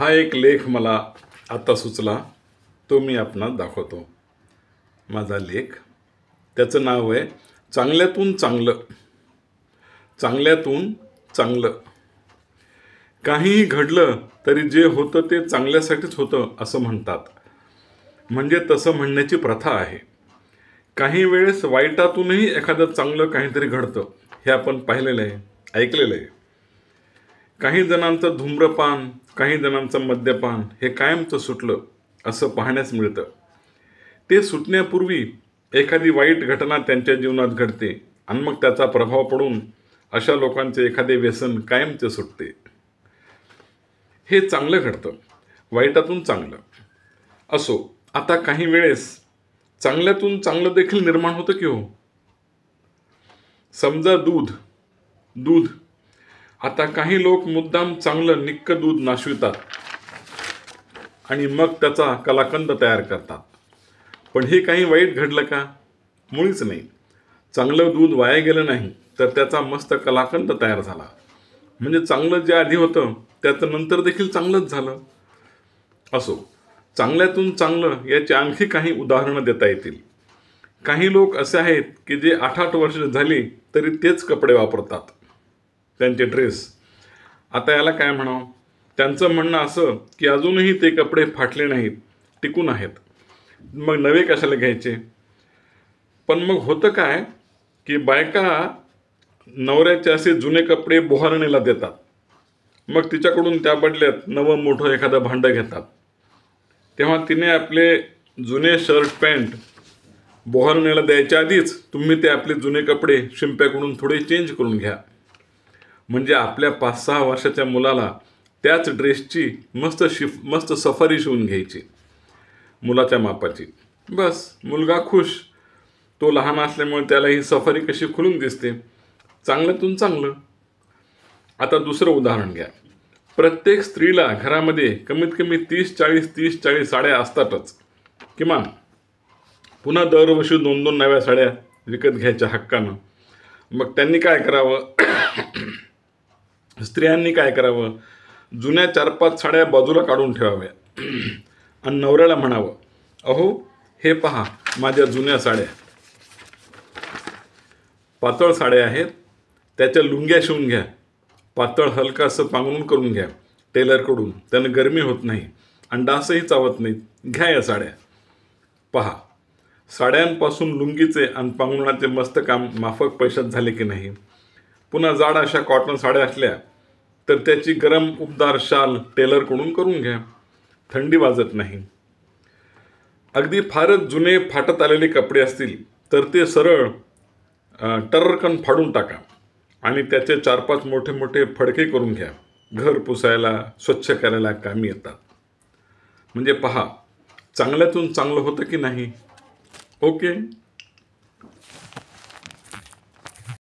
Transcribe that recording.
हा एक लेख मला आता सुचला, तो मी आपणास दाखवतो. माझा लेख, त्याचं नाव आहे चांगल्यातून चांगलं. चांगल्यातून चांगलं. काहीही घडलं तरी जे होतं ते चांगल्यासाठीच होतं असं म्हणतात. म्हणजे तसं म्हणण्याची प्रथा आहे. काही वेळेस वाईटातूनही एखादं चांगलं काहीतरी घडतं, हे आपण पाहिलेलं आहे, ऐकलेलं आहे. काही जणांचं धूम्रपान, काही जणांचं मद्यपान हे कायमचं सुटलं असं पाहण्यास मिळतं. ते सुटण्यापूर्वी एखादी वाईट घटना त्यांच्या जीवनात घडते आणि मग त्याचा प्रभाव पडून अशा लोकांचे एखादे व्यसन कायमचे सुटते. हे चांगलं घडतं, वाईटातून चांगलं. असो, आता काही वेळेस चांगल्यातून चांगलं देखील निर्माण होतं की हो. समजा दूध. आता काही लोक मुद्दाम चांगलं निक्क दूध नाशवितात आणि मग त्याचा कलाकंद तयार करतात. पण हे काही वाईट घडलं का? मुळीच नाही. चांगलं दूध वाया गेलं नाही, तर त्याचा मस्त कलाकंद तयार झाला. म्हणजे चांगलं जे आधी होतं त्याचं नंतर देखील चांगलंच झालं. असो, चांगल्यातून चांगलं याची आणखी काही उदाहरणं देता येतील. काही लोक असे आहेत की जे 8-8 वर्ष झाली तरी तेच कपडे वापरतात, त्यांचे ड्रेस. आता याला काय म्हणावं? त्यांचं म्हणणं असं की अजूनही ते कपडे फाटले नाहीत, टिकून आहेत, मग नवे कशाला घ्यायचे. पण मग होतं काय की बायका नवऱ्याचे असे जुने कपडे बोहारणीला देतात. मग तिच्याकडून त्या बदल्यात नवं मोठं एखादं भांडं घेतात. तेव्हा तिने आपले जुने शर्ट पॅन्ट बोहारणीला द्यायच्या आधीच तुम्ही ते आपले जुने कपडे शिंप्याकडून थोडे चेंज करून घ्या. म्हणजे आपल्या 5-6 वर्षाच्या मुलाला त्याच ड्रेसची मस्त सफारी शिवून घ्यायची, मुलाच्या मापाची. बस, मुलगा खुश. तो लहान असल्यामुळे त्याला ही सफारी कशी खुलून दिसते. चांगल्यातून चांगलं. आता दुसरं उदाहरण घ्या. प्रत्येक स्त्रीला घरामध्ये कमीत कमी 30-40 साड्या असतातच किमान. पुन्हा दरवर्षी 2-2 नव्या साड्या विकत घ्यायच्या हक्कानं. मग त्यांनी काय करावं? स्त्रियांनी काय करावं? जुन्या 4-5 साड्या बाजूला काढून ठेवाव्या आणि नवऱ्याला म्हणावं, अहो हे पहा माझ्या जुन्या साड्या. पातळ साड्या आहेत, त्याच्या लुंग्या शिवून घ्या. पातळ हलकासं पांघरून करून घ्या टेलरकडून, त्यानं गरमी होत नाही आणि डासही चावत नाहीत. घ्या या साड्या. पहा, साड्यांपासून लुंगीचे आणि पांघरुणाचे मस्त काम माफक पैशात झाले की नाही. पुन्हा जाड अशा कॉटन साड्या असल्या तर त्याची गरम उबदार शाल टेलरकडून करून घ्या. थंडी वाजत नाही. अगदी फारच जुने फाटत आलेले कपडे असतील तर ते सरळ टर्रकन फाडून टाका आणि त्याचे 4-5 मोठे फडके करून घ्या. घर पुसायला, स्वच्छ करायला कामी येतात. म्हणजे पहा, चांगल्यातून चांगलं होतं की नाही. ओके.